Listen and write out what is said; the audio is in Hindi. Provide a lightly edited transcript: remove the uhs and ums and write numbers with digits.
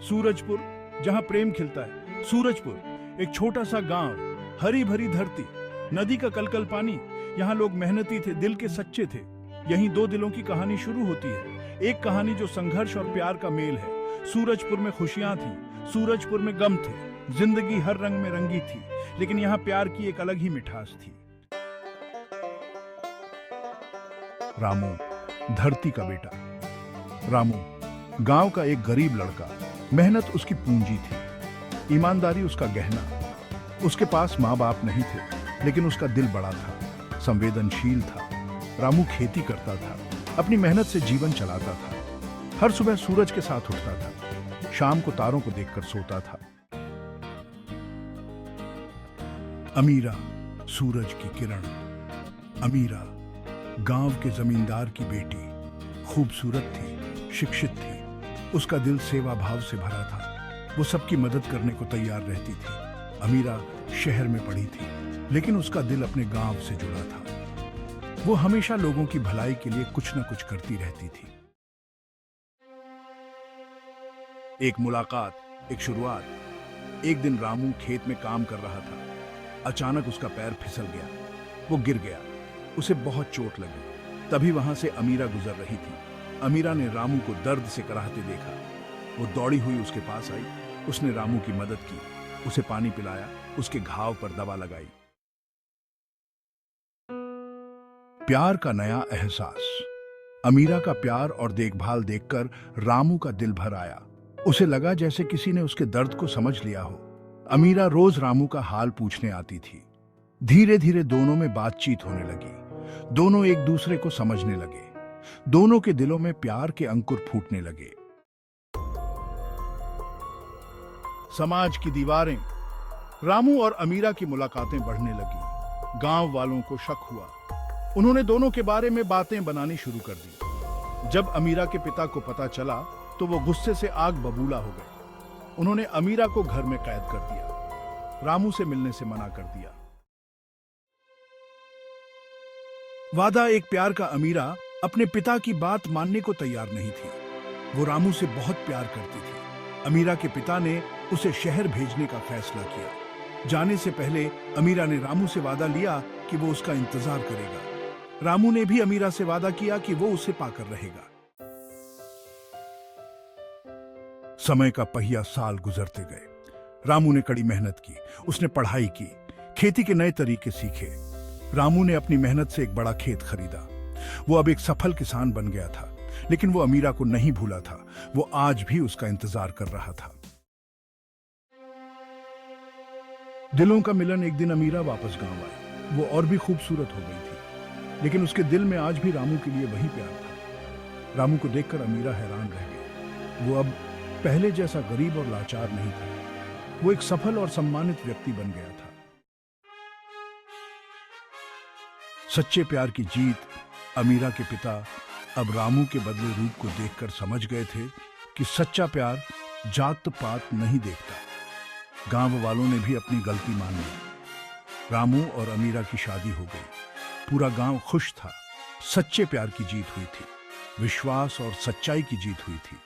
सूरजपुर, जहां प्रेम खिलता है। सूरजपुर, एक छोटा सा गांव, हरी भरी धरती, नदी का कलकल पानी। यहाँ लोग मेहनती थे, दिल के सच्चे थे। यहीं दो दिलों की कहानी शुरू होती है। एक कहानी जो संघर्ष और प्यार का मेल है। सूरजपुर में खुशियां थी, सूरजपुर में गम थे, जिंदगी हर रंग में रंगी थी, लेकिन यहाँ प्यार की एक अलग ही मिठास थी। रामू, धरती का बेटा। रामू, गांव का एक गरीब लड़का। मेहनत उसकी पूंजी थी, ईमानदारी उसका गहना। उसके पास माँ बाप नहीं थे, लेकिन उसका दिल बड़ा था, संवेदनशील था। रामू खेती करता था, अपनी मेहनत से जीवन चलाता था। हर सुबह सूरज के साथ उठता था, शाम को तारों को देखकर सोता था। अमीरा, सूरज की किरण। अमीरा, गांव के जमींदार की बेटी, खूबसूरत थी, शिक्षित थी। उसका दिल सेवा भाव से भरा था। वो सबकी मदद करने को तैयार रहती थी। अमीरा शहर में पढ़ी थी, लेकिन उसका दिल अपने गांव से जुड़ा था। वो हमेशा लोगों की भलाई के लिए कुछ न कुछ करती रहती थी। एक मुलाकात, एक शुरुआत। एक दिन रामू खेत में काम कर रहा था। अचानक उसका पैर फिसल गया, वो गिर गया। उसे बहुत चोट लगी। तभी वहां से अमीरा गुजर रही थी। अमीरा ने रामू को दर्द से कराहते देखा। वो दौड़ी हुई उसके पास आई। उसने रामू की मदद की, उसे पानी पिलाया, उसके घाव पर दवा लगाई। प्यार का नया एहसास। अमीरा का प्यार और देखभाल देखकर रामू का दिल भर आया। उसे लगा जैसे किसी ने उसके दर्द को समझ लिया हो। अमीरा रोज रामू का हाल पूछने आती थी। धीरे धीरे दोनों में बातचीत होने लगी। दोनों एक दूसरे को समझने लगे। दोनों के दिलों में प्यार के अंकुर फूटने लगे। समाज की दीवारें। रामू और अमीरा की मुलाकातें बढ़ने लगी। गांव वालों को शक हुआ। उन्होंने दोनों के बारे में बातें बनानी शुरू कर दी। जब अमीरा के पिता को पता चला तो वो गुस्से से आग बबूला हो गए। उन्होंने अमीरा को घर में कैद कर दिया। रामू से मिलने से मना कर दिया। वादा एक प्यार का। अमीरा अपने पिता की बात मानने को तैयार नहीं थी। वो रामू से बहुत प्यार करती थी। अमीरा के पिता ने उसे शहर भेजने का फैसला किया। जाने से पहले अमीरा ने रामू से वादा लिया कि वो उसका इंतजार करेगा। रामू ने भी अमीरा से वादा किया कि वो उसे पाकर रहेगा। समय का पहिया साल गुजरते गए। रामू ने कड़ी मेहनत की, उसने पढ़ाई की, खेती के नए तरीके सीखे। रामू ने अपनी मेहनत से एक बड़ा खेत खरीदा। वो अब एक सफल किसान बन गया था, लेकिन वो अमीरा को नहीं भूला था। वो आज भी उसका इंतजार कर रहा था। दिलों का मिलन। एक दिन अमीरा वापस गांव आई। वो और भी खूबसूरत हो गई थी, लेकिन उसके दिल में आज भी रामू के लिए वही प्यार था। रामू को देखकर अमीरा हैरान रह गई। वो अब पहले जैसा गरीब और लाचार नहीं था। वो एक सफल और सम्मानित व्यक्ति बन गया था। सच्चे प्यार की जीत। अमीरा के पिता अब रामू के बदले रूप को देखकर समझ गए थे कि सच्चा प्यार जात पात नहीं देखता। गांव वालों ने भी अपनी गलती मान ली। रामू और अमीरा की शादी हो गई। पूरा गांव खुश था। सच्चे प्यार की जीत हुई थी। विश्वास और सच्चाई की जीत हुई थी।